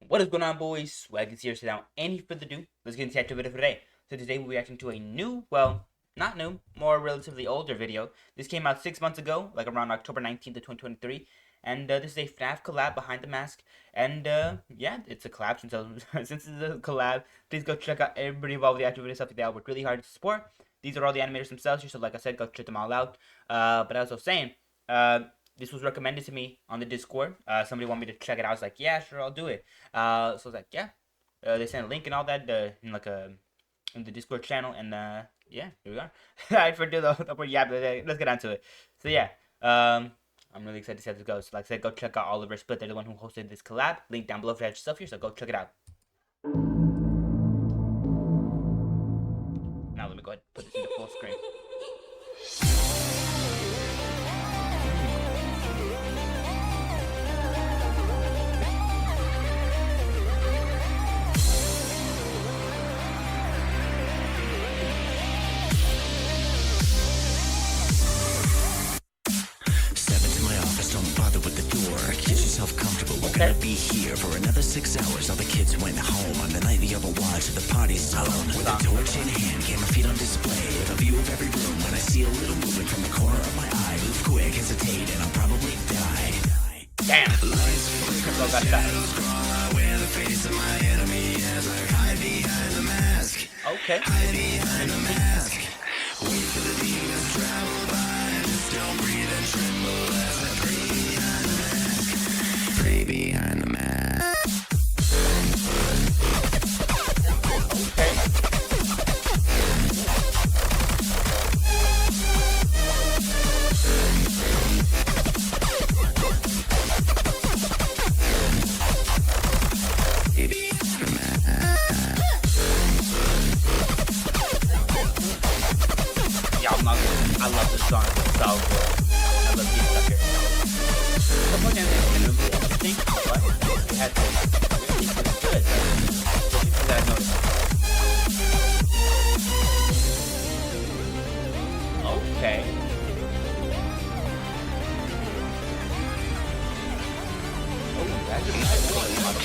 What is going on, boys? Swaggys here. So without any further ado, let's get into the actual video for today. So today we're reacting to a new, well, not new, more relatively older video. This came out 6 months ago, like around October 19th of 2023. And this is a FNAF collab behind the mask. And yeah, it's a collab. Since it's a collab, please go check out everybody involved with the actual video stuff. They all work really hard to support. These are all the animators themselves here, so like I said, go check them all out. But as I was saying, this was recommended to me on the Discord. Somebody wanted me to check it out. I was like, yeah, sure, I'll do it. So I was like, yeah. They sent a link and all that in the Discord channel, and yeah, here we are. Alright, for let's get on to it. So yeah, I'm really excited to see how this goes. So like I said, go check out Oliver Split. They're the one who hosted this collab. Link down below for that yourself here. So go check it out. Now let me go ahead and put this into full screen. 'Yourself comfortable. We're gonna be here for another 6 hours. All the kids went home on the night the other watch. The party's on. With a torch in hand, camera feet on display. With a view of every room. When I see a little movement from the corner of my eye, move quick, hesitate, and I'll probably die. Damn. Lights flicker, shadows crawl. I wear the face of my enemy as I hide behind the mask. Okay. Hide behind the mask. Wait for the demons to travel by. Just don't breathe and tremble as I pray behind the mask. Pray behind the mask. Okay. I love this song. It's so good. I love getting stuck here. The point is, I think what we had to really good. So people that notice. Okay. Oh, that's night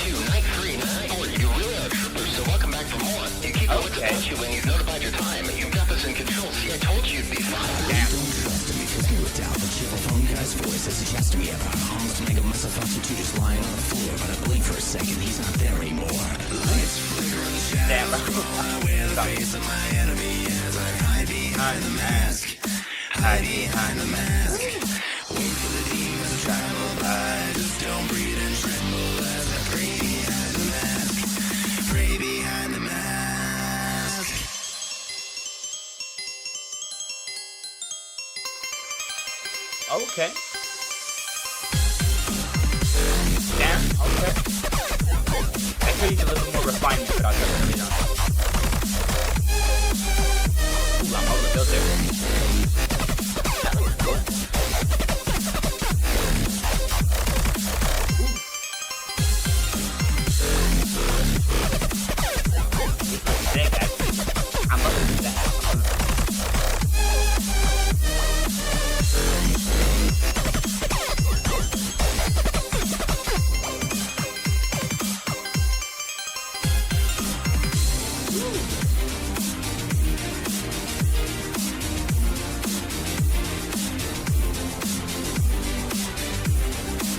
2, night 3, night 4. You really are a trooper, so welcome back for more. You keep going to punch you when you've notified your time. You've got this in control. See, I told you you'd be fine. Don't trust him because he looked out the cheerful phone guy's voice as he chats to me about almost make a mess of us two just lying on the floor. But I blink for a second, he's not there anymore. Lights flicker in the shadows. I wear the face of my enemy as I hide behind the mask. Hide behind the mask. Wait for the demons to travel by. Just don't breathe and tremble as I pray behind the mask. Pray behind the mask. Okay. Damn, okay. I could use a little more refinement, but I'll definitely not. Ooh, I'm over the filter. That looks cool. Ooh. This looks sick, actually. I'm loving that.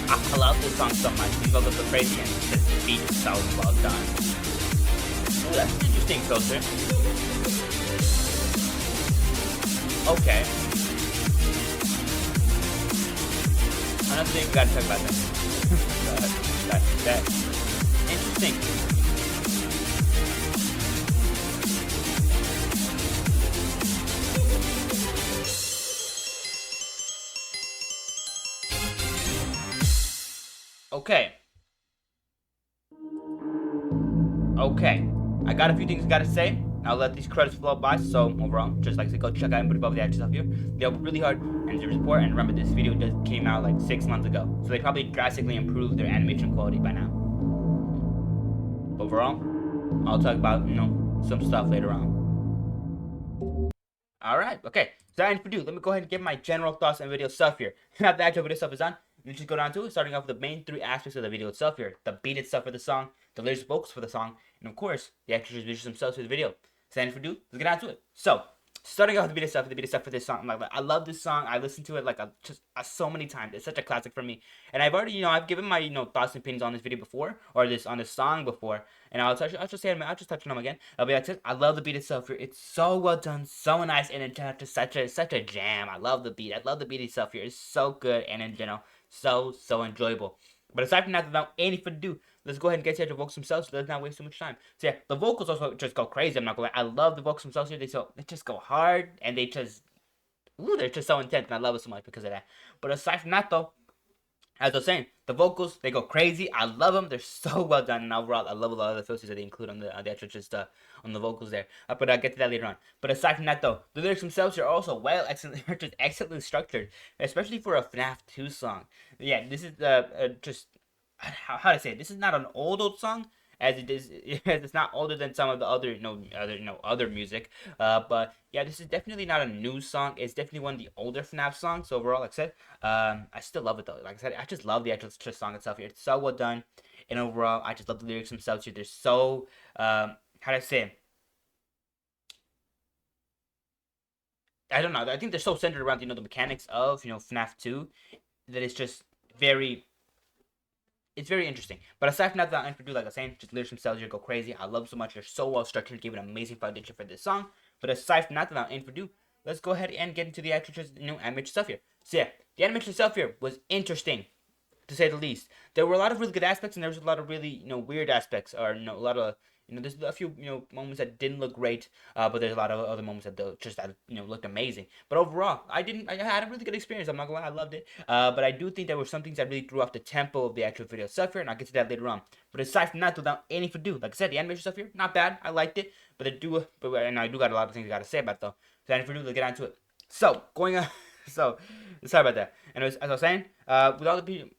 I love this song so much. These vocals are crazy and the beat is so well done. Ooh, that's an interesting filter. Okay. Another thing we gotta talk about that. Interesting. Okay. I got a few things I gotta say. I'll let these credits flow by. So overall, just like I said, go check out everybody above the action stuff here. They work really hard and deserve support. And remember, this video just came out like 6 months ago, so they probably drastically improved their animation quality by now. Overall, I'll talk about some stuff later on. All right. Okay. So, let me go ahead and give my general thoughts on video stuff here. Now that the actual video stuff is on, Let's just go down to it, starting off with the main three aspects of the video itself here. The beat itself for the song, the lyrics vocals for the song, and of course, the actors visuals themselves for the video. So then if we do, let's get down to it. So, starting off with the beat itself for this song, like I love this song. I listened to it like so many times. It's such a classic for me. And I've already, I've given my, thoughts and opinions on this video before, or on this song before. And I'll just touch on them again. I'll be like, I love the beat itself. It's so well done, so nice, and it's just such a jam. I love the beat. I love the beat itself here. It's so good, and in general, so enjoyable. But aside from that, without any further ado, let's go ahead and get to the vocals themselves. So let's not waste too much time. So yeah, the vocals also just go crazy. I'm not gonna lie. I love the vocals themselves here. They just go hard, and they're just so intense, and I love it so much because of that. But aside from that, though, as I was saying, the vocals, they go crazy. I love them. They're so well done. And overall, I love a lot of the filters that they include on the actual on the vocals there. But I'll get to that later on. But aside from that, though, the lyrics themselves are also excellently structured, especially for a FNAF 2 song. Yeah, this is just how to say it. This is not an old song, as it is. It's not older than some of the other music. But yeah, this is definitely not a new song. It's definitely one of the older FNAF songs. So overall, like I said, I still love it though. Like I said, I just love the actual song itself here. It's so well done, and overall, I just love the lyrics themselves here. They're so how to say it? I don't know. I think they're so centered around the mechanics of FNAF 2 that it's just very. It's very interesting. But aside from that, without any ado, like I was saying, just lyrics themselves here go crazy. I love them so much. They're so well structured, give an amazing foundation for this song. But aside from that, without any ado, let's go ahead and get into the actual animation stuff here. So yeah, the animation itself here was interesting, to say the least. There were a lot of really good aspects, and there was a lot of really weird aspects, or a lot of there's a few moments that didn't look great, but there's a lot of other moments that looked amazing. But overall, I had a really good experience. I'm not gonna lie, I loved it. But I do think there were some things that really threw off the tempo of the actual video stuff here, and I'll get to that later on. But aside from that, without any ado, like I said, the animation stuff here not bad. I liked it, but I do got a lot of things I gotta say about it though. So any ado, let's get on to it. So going on, so sorry about that. And as I was saying, with all the people.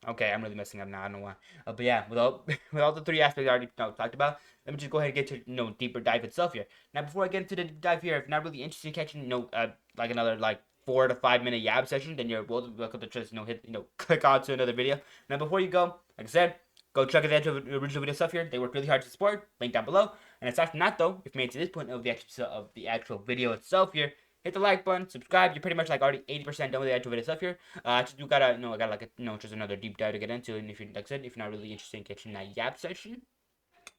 Okay, I'm really messing up now. I don't know why. But yeah, with all the three aspects I already talked about, let me just go ahead and get to deeper dive itself here. Now, before I get into the deep dive here, if you're not really interested in catching like another 4 to 5 minute yab session, then you're welcome to just click on to another video. Now, before you go, like I said, go check out the original video stuff here. They work really hard to support. Link down below. And aside from that, though, if you made it to this point of the actual video itself here, hit the like button, subscribe. You're pretty much already 80% done with the actual video stuff here. Just I got just another deep dive to get into. And if you're if you're not really interested in catching that yap session,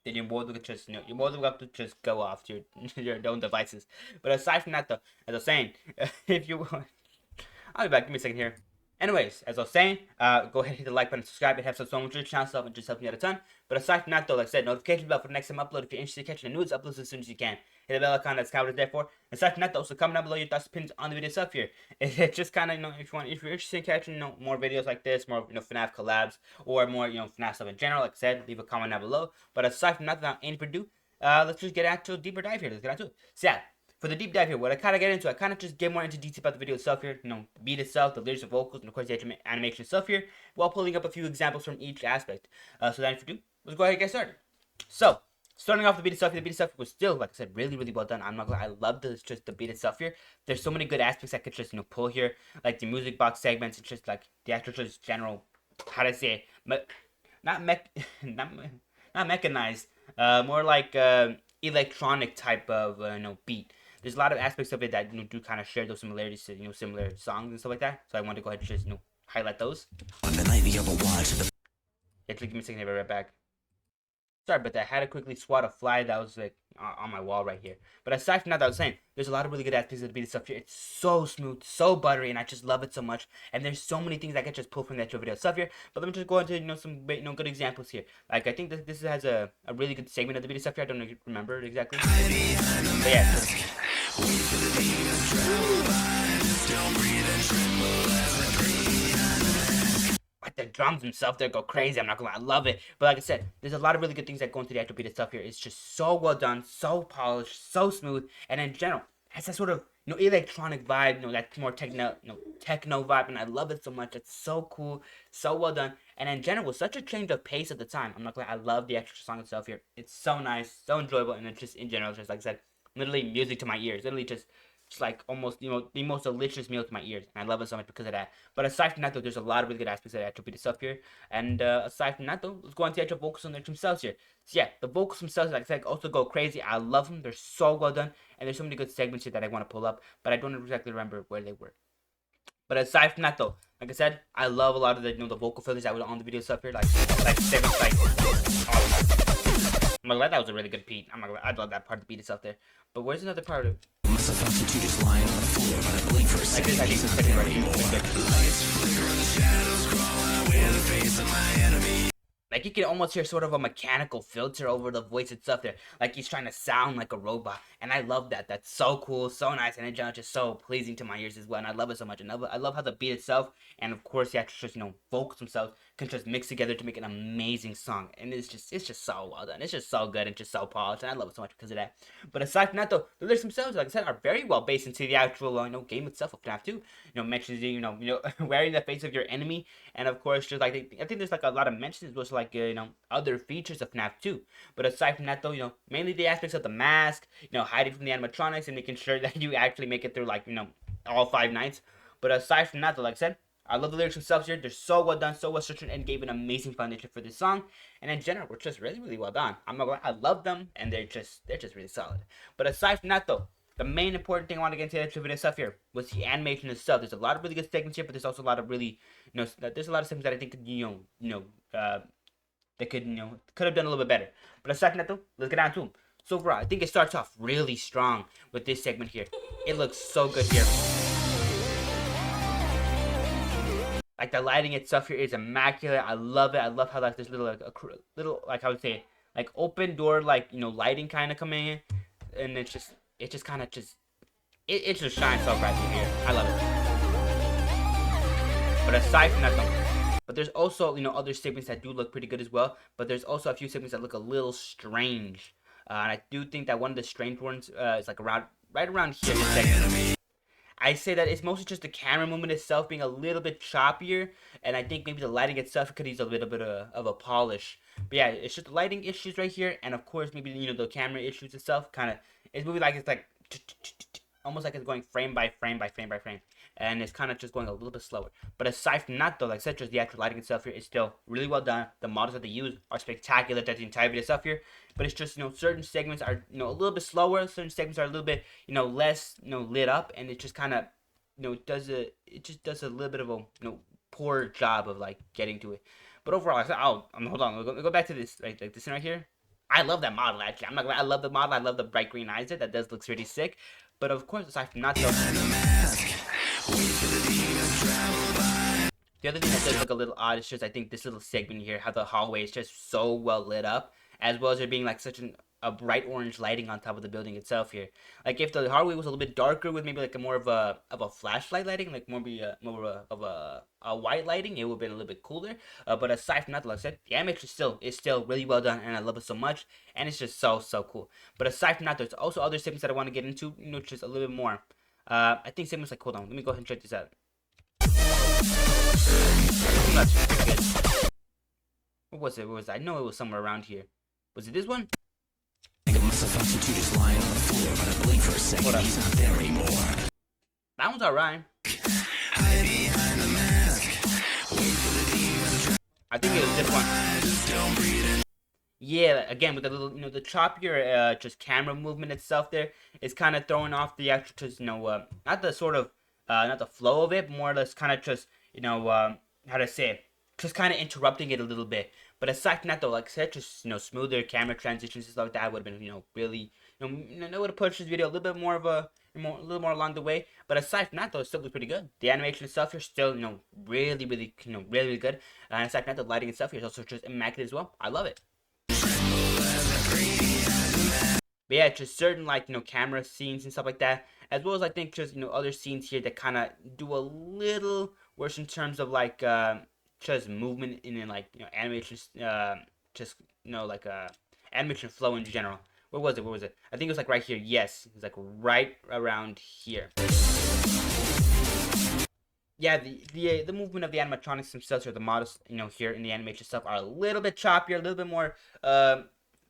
then you're more than you're more than welcome to just go off to your own devices. But aside from that, though, as I was saying, if you want, I'll be back. Give me a second here. Anyways, as I was saying, go ahead and hit the like button, subscribe. It helps us so much with the channel stuff and just helps me out a ton. But aside from that, though, like I said, notification bell for the next time I upload. If you're interested in catching the newest uploads as soon as you can, hit the bell icon. That's what it's there for. Aside from that, though, so comment down below your thoughts and opinions on the video stuff here. It's just kind of if you're interested in catching more videos like this, more FNAF collabs, or more FNAF stuff in general, like I said, leave a comment down below. But aside from that, without any further ado, let's just get into a deeper dive here. Let's get into it. So yeah. For the deep dive here, what I kind of get into, I kind of just get more into detail about the video itself here, the beat itself, the lyrics, the vocals, and of course the animation stuff here, while pulling up a few examples from each aspect. So then, if you do, let's go ahead and get started. So, starting off the beat itself was still, like I said, really, really well done. I'm not gonna lie, I love the beat itself here. There's so many good aspects I could just pull here, like the music box segments, and just like the actual just general, how to say it, not mechanized, more like electronic type of beat. There's a lot of aspects of it that do kind of share those similarities to similar songs and stuff like that. So I wanted to go ahead and just highlight those. On the night the Overwatch. Yeah, give me a second, I'll be right back. Sorry about that. I had to quickly swat a fly that was on my wall right here. But aside from that, I was saying there's a lot of really good aspects of the beat stuff here. It's so smooth, so buttery, and I just love it so much. And there's so many things I could just pull from the actual video stuff here. But let me just go into some good examples here. Like I think this has a really good segment of the video stuff here. I don't remember it exactly. But yeah. Like the drums themselves, they go crazy. I'm not gonna lie, I love it. But like I said, there's a lot of really good things that go into the actual beat stuff here. It's just so well done, so polished, so smooth, and in general, has that sort of electronic vibe, that more techno vibe, and I love it so much. It's so cool, so well done, and in general, such a change of pace at the time. I'm not gonna lie, I love the actual song itself here. It's so nice, so enjoyable, and it's just in general, just like I said, literally music to my ears. Literally just It's like almost, the most delicious meal to my ears, and I love it so much because of that. But aside from that, though, there's a lot of really good aspects of the actual beat itself here. And aside from that, though, let's go on to the actual vocals on themselves here. So yeah, the vocals themselves, like I said, also go crazy. I love them. They're so well done, and there's so many good segments here that I want to pull up, but I don't exactly remember where they were. But aside from that, though, like I said, I love a lot of the the vocal fillers that were on the video stuff here, like segments like. I'm glad that was a really good beat. I love that part of the beat itself there. But where's another part of it? Like this, I think the second part is like you can almost hear sort of a mechanical filter over the voice itself there. Like he's trying to sound like a robot. And I love that. That's so cool, so nice, and it's just so pleasing to my ears as well. And I love it so much. And I love how the beat itself and of course the actual just, vocals themselves can just mix together to make an amazing song. And it's just so well done. It's just so good and just so polished. And I love it so much because of that. But aside from that though, the lyrics themselves, like I said, are very well based into the actual game itself of FNAF 2. Mentions wearing the face of your enemy, and of course just like I think there's like a lot of mentions was like other features of FNAF 2. But aside from that though, mainly the aspects of the mask, hiding from the animatronics and making sure that you actually make it through like all 5 nights. But aside from that though, like I said, I love the lyrics themselves here. They're so well done, so well structured, and gave an amazing foundation for this song. And in general, we're just really, really well done. I'm not gonna lie, I love them, and they're just really solid. But aside from that though, the main important thing I want to get into the actual video stuff here was the animation itself. There's a lot of really good segments here, but there's also a lot of really, there's a lot of segments that I think they could have done a little bit better. But aside from that though, let's get down to them. So overall, I think it starts off really strong with this segment here. It looks so good here. Like the lighting itself here is immaculate. I love it. I love how like this little like I would say like open door lighting kind of coming in, and it's just kind of it just shines so brightly here. I love it. But aside from that though, but there's also other segments that do look pretty good as well. But there's also a few segments that look a little strange, and I do think that one of the strange ones is like right around here. I say that it's mostly just the camera movement itself being a little bit choppier, and I think maybe the lighting itself could use a little bit of a polish. But yeah, it's just the lighting issues right here, and of course maybe the camera issues itself kind of. It's moving like it's like almost like it's going frame by frame by frame by frame, and it's kind of just going a little bit slower. But aside from that though, like I said, just the actual lighting itself here is still really well done. The models that they use are spectacular. That's the entire video stuff here. But it's just certain segments are a little bit slower. Certain segments are a little bit less lit up, and it just kind of it just does a little bit of a poor job of like getting to it. But overall, hold on. We'll go back to this like this one right here. I love that model actually. I'm not gonna. I love the model. I love the bright green eyes there. That does look pretty sick. But of course, aside from that though, the other thing that does look a little odd is just I think this little segment here, how the hallway is just so well lit up, as well as there being like such a bright orange lighting on top of the building itself here. Like if the hallway was a little bit darker with maybe like a more of a flashlight lighting, like more of a white lighting, it would have been a little bit cooler. But aside from that, like I said, the animation is still really well done, and I love it so much, and it's just so cool. But aside from that, there's also other segments that I want to get into, just a little bit more. I think segments like, hold on, let me go ahead and check this out. What was it? I know it was somewhere around here. Was it this one? Just lying on the floor, but I blink for a second, he's not there anymore. That one's alright. I think it was this one. Yeah, again with the little, the choppier, just camera movement itself there is kind of throwing off the actual, just not the sort of, not the flow of it, more or less kind of just, how to say it, just kind of interrupting it a little bit. But aside from that though, like I said, just smoother camera transitions and stuff like that would have been really that would have pushed this video a little bit more of a little more along the way. But aside from that though, it still looks pretty good. The animation itself here still really good. And aside from that, the lighting itself here is also just immaculate as well. I love it. But yeah, just certain like camera scenes and stuff like that, as well as I think just other scenes here that kind of do a little worse in terms of like just movement and then like animation, just like animation flow in general. Where was it? I think it was like right here. Yes, it was like right around here. Yeah, the movement of the animatronics themselves, or the models, here in the animation stuff, are a little bit choppier, a little bit more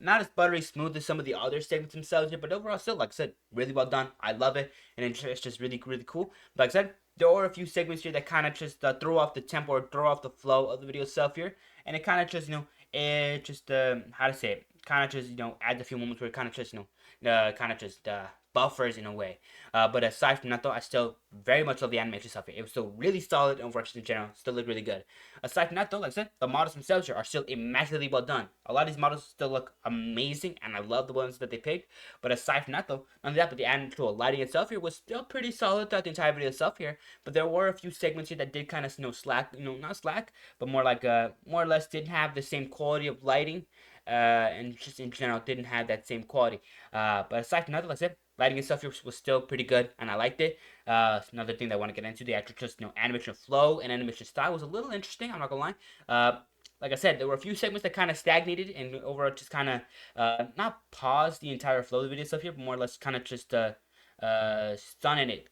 not as buttery smooth as some of the other segments themselves here, but overall still, like I said, really well done. I love it, and it's just really, really cool. But like I said, there are a few segments here that kind of just throw off the tempo or throw off the flow of the video itself here, and it kind of just, it just, how to say it, kind of just, adds a few moments where it kind of just, kind of just, buffers in a way. But aside from that though, I still very much love the animation stuff here. It was still really solid, and overall in general still look really good. Aside from that though, like I said, the models themselves here are still immaculately well done. A lot of these models still look amazing, and I love the ones that they picked. But aside from that though, none of that, but the actual lighting itself here was still pretty solid throughout the entire video itself here. But there were a few segments here that did kind of slack, not slack, but more like more or less didn't have the same quality of lighting. And just in general didn't have that same quality. But aside from that, like I said, lighting and stuff was still pretty good, and I liked it. Another thing that I want to get into, the actual just animation flow and animation style was a little interesting. I'm not gonna lie. Like I said, there were a few segments that kind of stagnated and overall just kind of not paused the entire flow of the video stuff here, but more or less kind of just stunted it,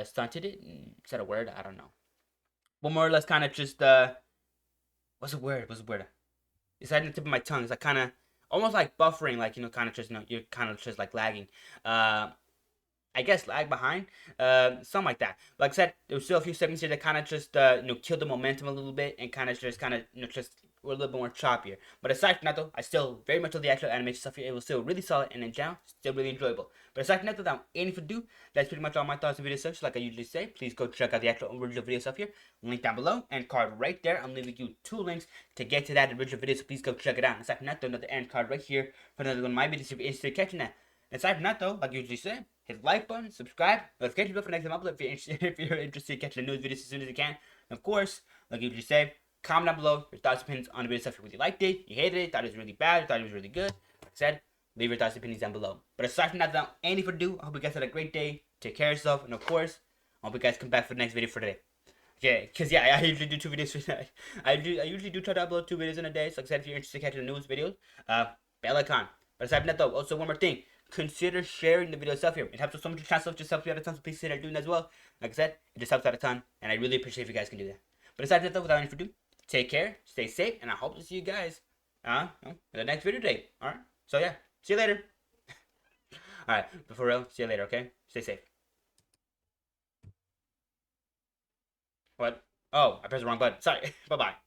stunted it. Is that a word? I don't know. But more or less kind of just what's the word? It's at the tip of my tongue. It's like kind of almost like buffering, like kind of just you're kind of just like lagging. I guess lag behind, something like that. Like I said, there was still a few segments here that kind of just killed the momentum a little bit and kind of just just were a little bit more choppier. But aside from that though, I still very much love the actual animation stuff here. It was still really solid and in general still really enjoyable. But aside from that though, without any further ado, that's pretty much all my thoughts on video stuff. So like I usually say, please go check out the actual original video stuff here. Link down below and card right there. I'm leaving you 2 links to get to that original video, so please go check it out. Aside from that though, another end card right here for another one of my videos if you're interested in catching that. Aside from that though, like I usually say, hit the like button, subscribe, notification bell for next time upload if you're interested in catching the newest videos as soon as you can. And of course, like I usually say, comment down below your thoughts and opinions on the video stuff. If you really liked it, you hated it, thought it was really bad, thought it was really good. Like I said, leave your thoughts and opinions down below. But aside from that, without any further ado, I hope you guys had a great day. Take care of yourself, and of course, I hope you guys come back for the next video for today. Okay, because yeah, I usually do 2 videos for today. I usually do try to upload 2 videos in a day. So like I said, if you're interested in catching the newest videos, bell icon. But aside from that though, also one more thing. Consider sharing the video itself here. It helps us so much. The channel just helps you out a ton. So please consider doing that as well. Like I said, it just helps out a ton, and I really appreciate if you guys can do that. But aside from that though, without any further ado, take care, stay safe, and I hope to see you guys in the next video today. Alright? So yeah, see you later. Alright, but for real, see you later, okay? Stay safe. What? Oh, I pressed the wrong button. Sorry. Bye-bye.